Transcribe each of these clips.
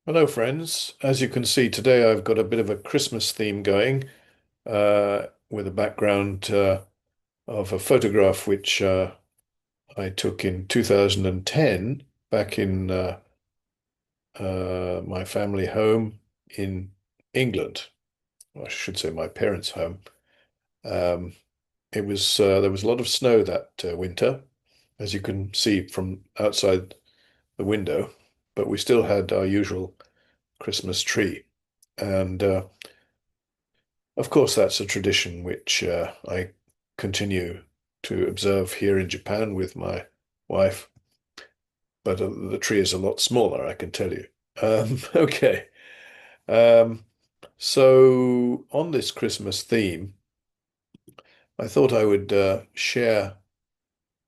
Hello, friends. As you can see today, I've got a bit of a Christmas theme going with a background of a photograph which I took in 2010 back in my family home in England. I should say my parents' home. Um, it was there was a lot of snow that winter, as you can see from outside the window, but we still had our usual Christmas tree. And of course, that's a tradition which I continue to observe here in Japan with my wife, but the tree is a lot smaller, I can tell you. Okay. Um, so, on this Christmas theme, I thought I would share,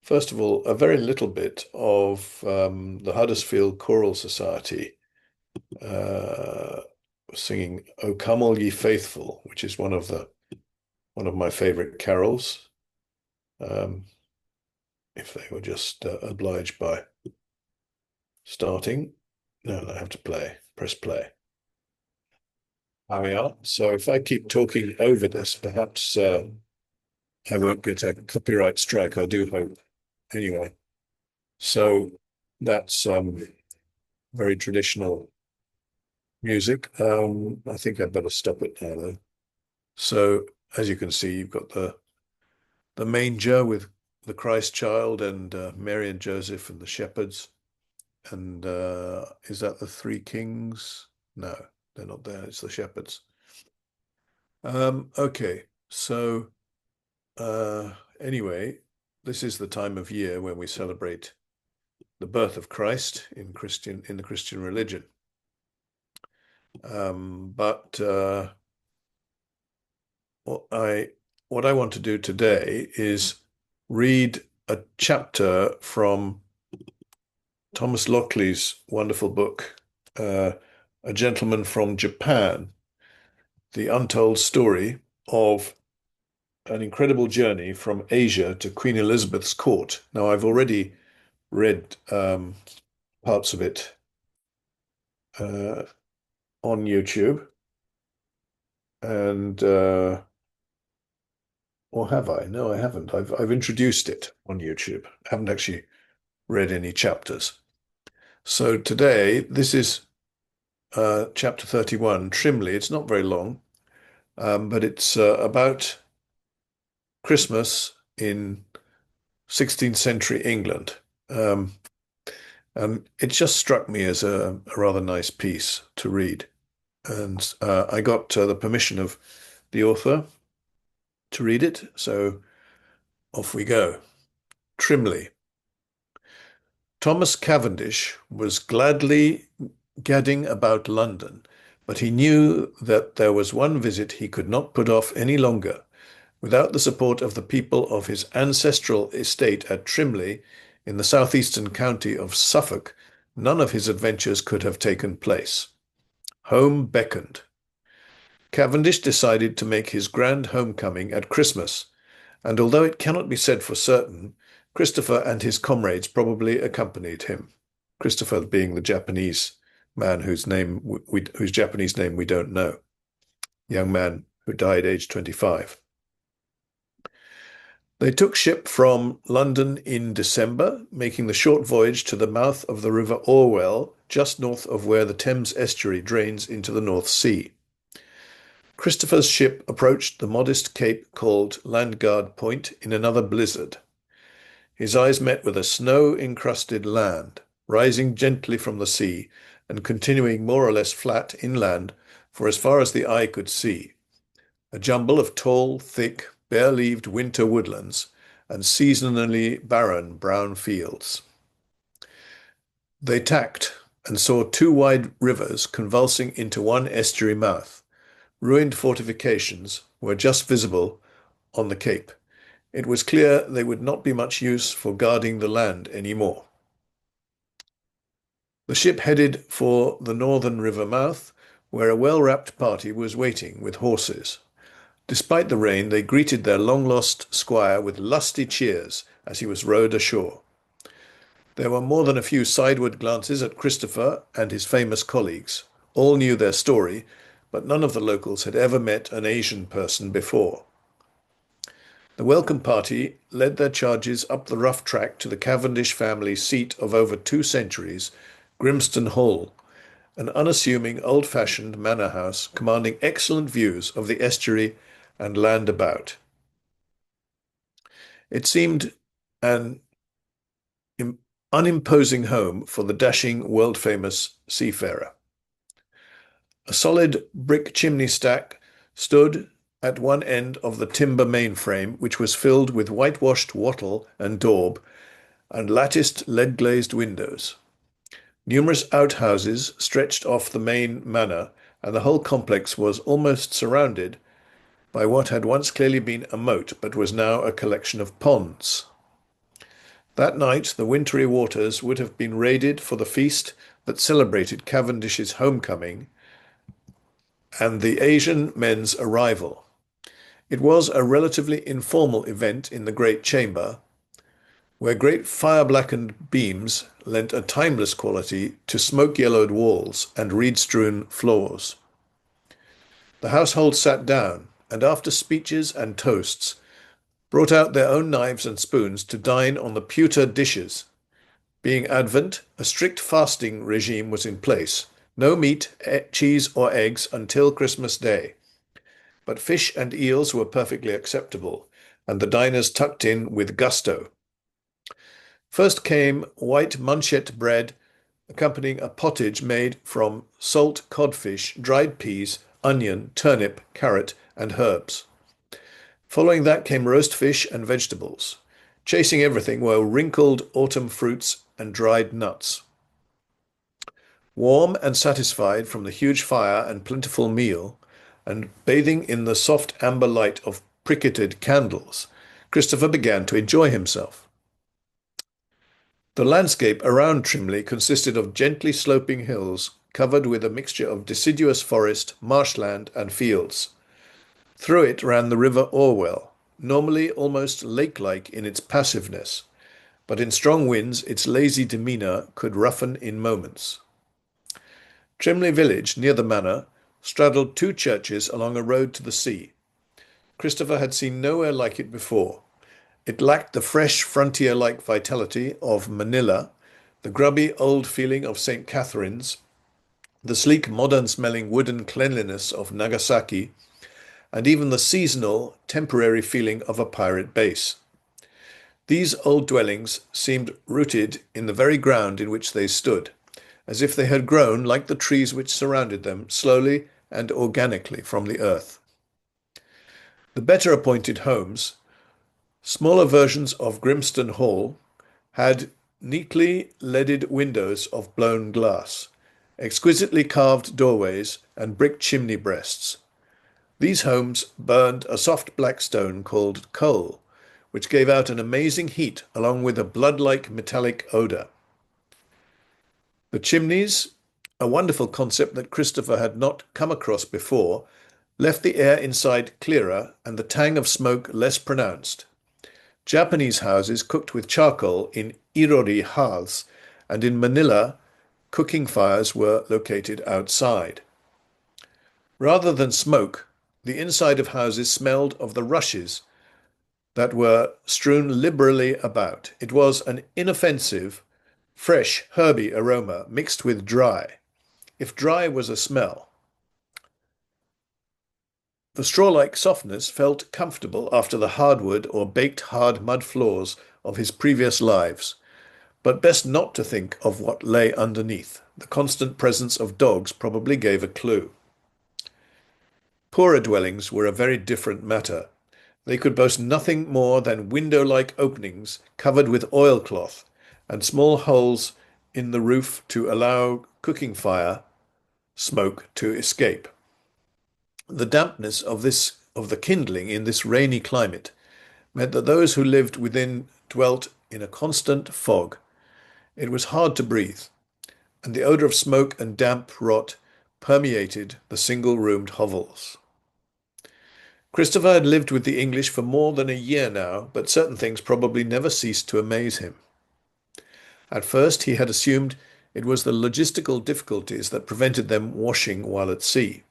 first of all, a very little bit of the Huddersfield Choral Society uh, singing "O Come All Ye Faithful," which is one of my favorite carols. Um, if they were just obliged by starting. No, I have to press play. There we are. So if I keep talking over this, perhaps I won't get a copyright strike, I do hope. Anyway, so that's very traditional music. I think I'd better stop it now, though. So as you can see, you've got the manger with the Christ child and Mary and Joseph and the shepherds. And is that the three kings? No, they're not there. It's the shepherds. Okay, so anyway, this is the time of year when we celebrate the birth of Christ in the Christian religion. But what I what I want to do today is read a chapter from Thomas LOCKLEY's wonderful book, A Gentleman from Japan, the untold story of an incredible journey from Asia to Queen Elizabeth's court. Now, I've already read parts of it uh, on YouTube, and or have I? No, I haven't. I've introduced it on YouTube. I haven't actually read any chapters. So today, this is chapter 31, Trimley. It's not very long, but it's about Christmas in 16th century England. Um, and it just struck me as a rather nice piece to read. And I got the permission of the author to read it. So off we go. Trimley. Thomas Cavendish was gladly gadding about London, but he knew that there was one visit he could not put off any longer. Without the support of the people of his ancestral estate at Trimley, in the southeastern county of Suffolk, none of his adventures could have taken place. Home beckoned. Cavendish decided to make his grand homecoming at Christmas, and although it cannot be said for certain, Christopher and his comrades probably accompanied him. Christopher being the Japanese man whose Japanese name we don't know, young man who died aged 25. They took ship from London in December, making the short voyage to the mouth of the River Orwell, just north of where the Thames estuary drains into the North Sea. Christopher's ship approached the modest cape called Landguard Point in another blizzard. His eyes met with a snow-encrusted land, rising gently from the sea and continuing more or less flat inland for as far as the eye could see. A jumble of tall, thick, bare-leaved winter woodlands and seasonally barren brown fields. They tacked and saw two wide rivers convulsing into one estuary mouth. Ruined fortifications were just visible on the cape. It was clear they would not be much use for guarding the land any more. The ship headed for the northern river mouth, where a well-wrapped party was waiting with horses. Despite the rain, they greeted their long-lost squire with lusty cheers as he was rowed ashore. There were more than a few sideward glances at Christopher and his famous colleagues. All knew their story, but none of the locals had ever met an Asian person before. The welcome party led their charges up the rough track to the Cavendish family seat of over 2 centuries, Grimston Hall, an unassuming old-fashioned manor house commanding excellent views of the estuary and land about. It seemed an unimposing home for the dashing, world-famous seafarer. A solid brick chimney stack stood at one end of the timber mainframe, which was filled with whitewashed wattle and daub and latticed lead-glazed windows. Numerous outhouses stretched off the main manor, and the whole complex was almost surrounded by what had once clearly been a moat, but was now a collection of ponds. That night the wintry waters would have been raided for the feast that celebrated Cavendish's homecoming and the Asian men's arrival. It was a relatively informal event in the great chamber, where great fire-blackened beams lent a timeless quality to smoke-yellowed walls and reed-strewn floors. The household sat down, and after speeches and toasts, brought out their own knives and spoons to dine on the pewter dishes. Being Advent, a strict fasting regime was in place. No meat, cheese, or eggs until Christmas Day. But fish and eels were perfectly acceptable, and the diners tucked in with gusto. First came white manchet bread, accompanying a pottage made from salt codfish, dried peas, onion, turnip, carrot, and herbs. Following that came roast fish and vegetables. Chasing everything were wrinkled autumn fruits and dried nuts. Warm and satisfied from the huge fire and plentiful meal, and bathing in the soft amber light of briquetted candles, Christopher began to enjoy himself. The landscape around Trimley consisted of gently sloping hills covered with a mixture of deciduous forest, marshland, and fields. Through it ran the river Orwell, normally almost lake-like in its passiveness, but in strong winds its lazy demeanour could roughen in moments. Trimley village, near the manor, straddled 2 churches along a road to the sea. Christopher had seen nowhere like it before. It lacked the fresh, frontier-like vitality of Manila, the grubby old feeling of St. Catherine's, the sleek, modern-smelling wooden cleanliness of Nagasaki, and even the seasonal, temporary feeling of a pirate base. These old dwellings seemed rooted in the very ground in which they stood, as if they had grown, like the trees which surrounded them, slowly and organically from the earth. The better appointed homes, smaller versions of Grimston Hall, had neatly leaded windows of blown glass, exquisitely carved doorways, and brick chimney breasts. These homes burned a soft black stone called coal, which gave out an amazing heat along with a blood-like metallic odour. The chimneys, a wonderful concept that Christopher had not come across before, left the air inside clearer and the tang of smoke less pronounced. Japanese houses cooked with charcoal in irori hearths, and in Manila, cooking fires were located outside. Rather than smoke, the inside of houses smelled of the rushes that were strewn liberally about. It was an inoffensive, fresh, herby aroma mixed with dry, if dry was a smell. The straw-like softness felt comfortable after the hardwood or baked hard mud floors of his previous lives, but best not to think of what lay underneath. The constant presence of dogs probably gave a clue. Poorer dwellings were a very different matter. They could boast nothing more than window-like openings covered with oilcloth and small holes in the roof to allow cooking fire smoke to escape. The dampness of the kindling in this rainy climate meant that those who lived within dwelt in a constant fog. It was hard to breathe, and the odour of smoke and damp rot permeated the single-roomed hovels. Christopher had lived with the English for more than a year now, but certain things probably never ceased to amaze him. At first, he had assumed it was the logistical difficulties that prevented them washing while at sea.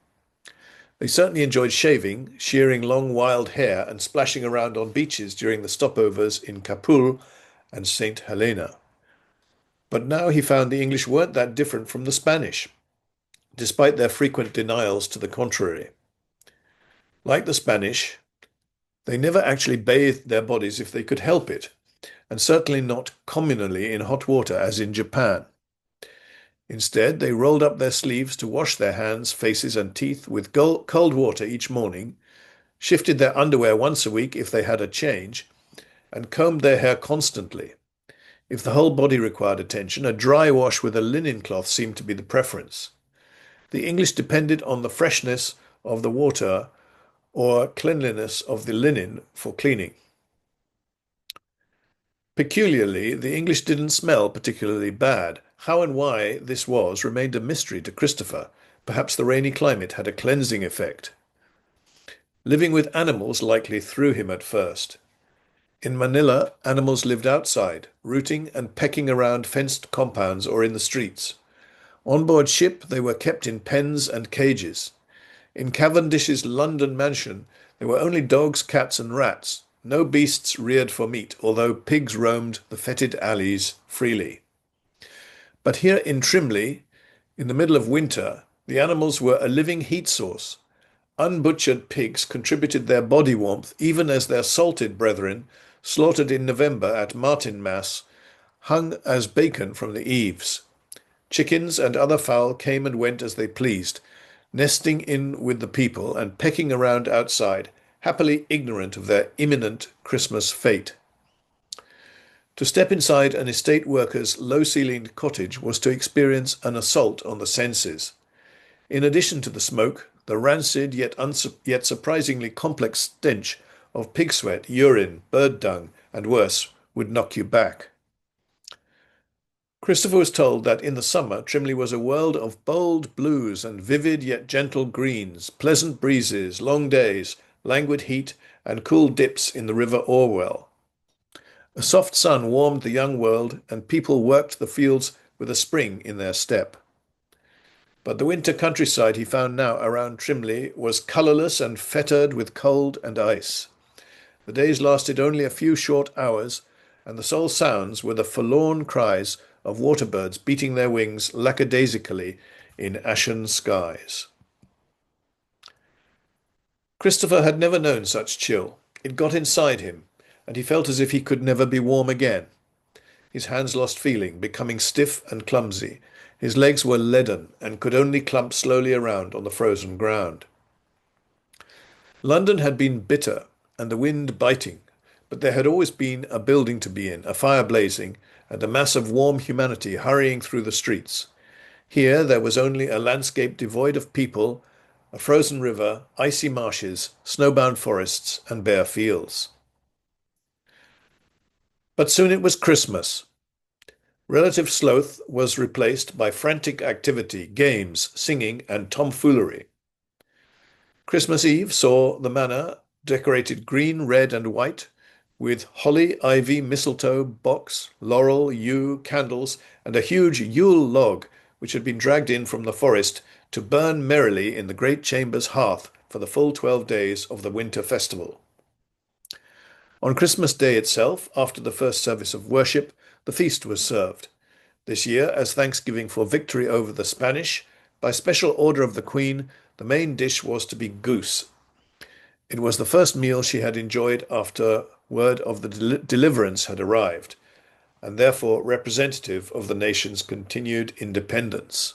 They certainly enjoyed shaving, shearing long wild hair, and splashing around on beaches during the stopovers in Capul and St. Helena. But now he found the English weren't that different from the Spanish, despite their frequent denials to the contrary. Like the Spanish, they never actually bathed their bodies if they could help it, and certainly not communally in hot water as in Japan. Instead, they rolled up their sleeves to wash their hands, faces, and teeth with cold water each morning, shifted their underwear once a week if they had a change, and combed their hair constantly. If the whole body required attention, a dry wash with a linen cloth seemed to be the preference. The English depended on the freshness of the water or cleanliness of the linen for cleaning. Peculiarly, the English didn't smell particularly bad. How and why this was remained a mystery to Christopher. Perhaps the rainy climate had a cleansing effect. Living with animals likely threw him at first. In Manila, animals lived outside, rooting and pecking around fenced compounds or in the streets. On board ship, they were kept in pens and cages. In Cavendish's London mansion, there were only dogs, cats, and rats, no beasts reared for meat, although pigs roamed the fetid alleys freely. But here in Trimley, in the middle of winter, the animals were a living heat source. Unbutchered pigs contributed their body warmth even as their salted brethren, slaughtered in November at Martinmas, hung as bacon from the eaves. Chickens and other fowl came and went as they pleased, nesting in with the people and pecking around outside, happily ignorant of their imminent Christmas fate. To step inside an estate worker's low-ceilinged cottage was to experience an assault on the senses. In addition to the smoke, the rancid yet surprisingly complex stench of pig sweat, urine, bird dung, and worse would knock you back. Christopher was told that in the summer Trimley was a world of bold blues and vivid yet gentle greens, pleasant breezes, long days, languid heat, and cool dips in the River Orwell. A soft sun warmed the young world, and people worked the fields with a spring in their step. But the winter countryside he found now around Trimley was colourless and fettered with cold and ice. The days lasted only a few short hours, and the sole sounds were the forlorn cries of water birds beating their wings lackadaisically in ashen skies. Christopher had never known such chill. It got inside him, and he felt as if he could never be warm again. His hands lost feeling, becoming stiff and clumsy. His legs were leaden and could only clump slowly around on the frozen ground. London had been bitter and the wind biting, but there had always been a building to be in, a fire blazing, and a mass of warm humanity hurrying through the streets. Here there was only a landscape devoid of people, a frozen river, icy marshes, snowbound forests, and bare fields. But soon it was Christmas. Relative sloth was replaced by frantic activity, games, singing, and tomfoolery. Christmas Eve saw the manor decorated green, red, and white, with holly, ivy, mistletoe, box, laurel, yew, candles, and a huge Yule log which had been dragged in from the forest to burn merrily in the great chamber's hearth for the full 12 days of the winter festival. On Christmas Day itself, after the first service of worship, the feast was served. This year, as thanksgiving for victory over the Spanish, by special order of the Queen, the main dish was to be goose. It was the first meal she had enjoyed after word of the deliverance had arrived, and therefore representative of the nation's continued independence.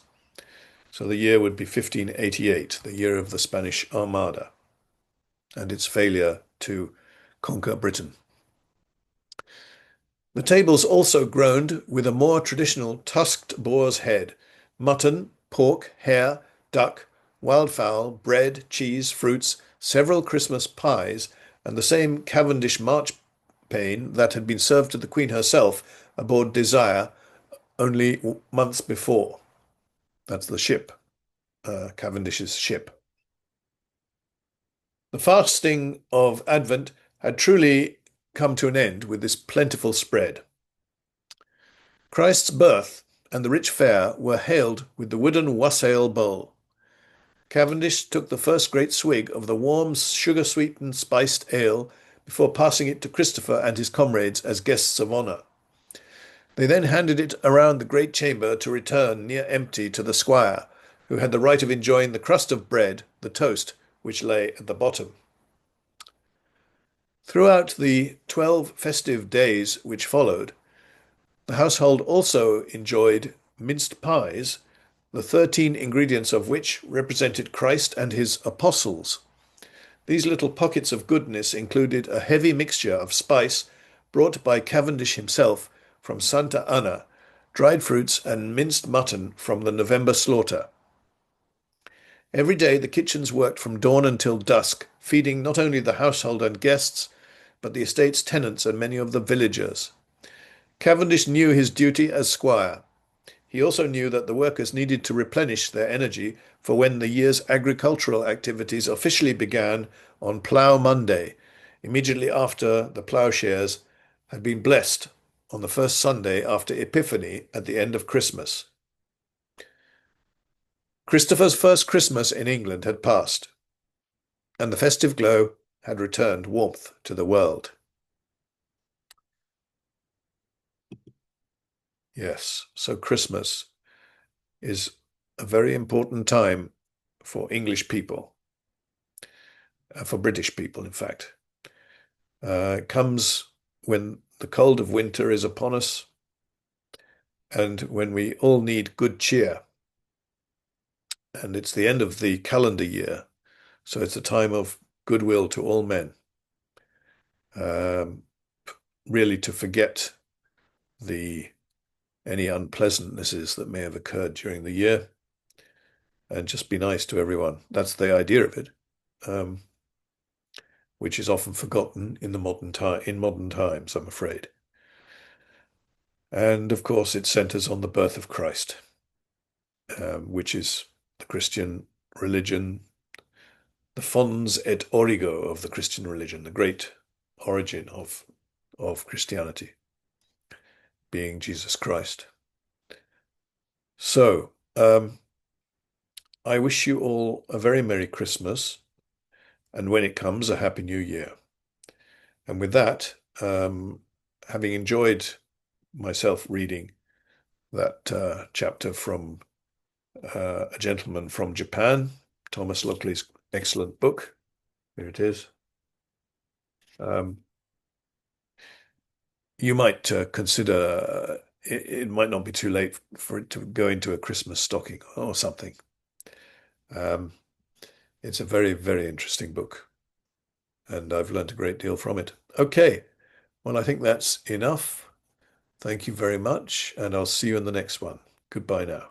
So the year would be 1588, the year of the Spanish Armada, and its failure to conquer Britain. The tables also groaned with a more traditional tusked boar's head, mutton, pork, hare, duck, wildfowl, bread, cheese, fruits, several Christmas pies, and the same Cavendish marchpane that had been served to the Queen herself aboard Desire only months before. That's the ship, Cavendish's ship. The fasting of Advent had truly come to an end with this plentiful spread. Christ's birth and the rich fare were hailed with the wooden wassail bowl. Cavendish took the first great swig of the warm, sugar-sweetened spiced ale before passing it to Christopher and his comrades as guests of honour. They then handed it around the great chamber to return near empty to the squire, who had the right of enjoying the crust of bread, the toast, which lay at the bottom. Throughout the 12 festive days which followed, the household also enjoyed minced pies, the 13 ingredients of which represented Christ and his apostles. These little pockets of goodness included a heavy mixture of spice brought by Cavendish himself from Santa Anna, dried fruits and minced mutton from the November slaughter. Every day the kitchens worked from dawn until dusk, feeding not only the household and guests, but the estate's tenants and many of the villagers. Cavendish knew his duty as squire. He also knew that the workers needed to replenish their energy for when the year's agricultural activities officially began on Plough Monday, immediately after the ploughshares had been blessed on the first Sunday after Epiphany at the end of Christmas. Christopher's first Christmas in England had passed, and the festive glow had returned warmth to the world. Yes, so Christmas is a very important time for English people, for British people, in fact. It comes when the cold of winter is upon us and when we all need good cheer. And it's the end of the calendar year, so it's a time of goodwill to all men. Really to forget any unpleasantnesses that may have occurred during the year and just be nice to everyone. That's the idea of it, which is often forgotten in modern times, I'm afraid. And of course, it centers on the birth of Christ, which is the Christian religion, the fons et origo of the Christian religion, the great origin of Christianity, being Jesus Christ. So, I wish you all a very Merry Christmas, and when it comes, a Happy New Year. And with that, having enjoyed myself reading that chapter from A Gentleman from Japan, Thomas LOCKLEY's excellent book. Here it is. You might consider it might not be too late for it to go into a Christmas stocking or something. It's a very, very interesting book, and I've learned a great deal from it. Okay, well, I think that's enough. Thank you very much, and I'll see you in the next one. Goodbye now.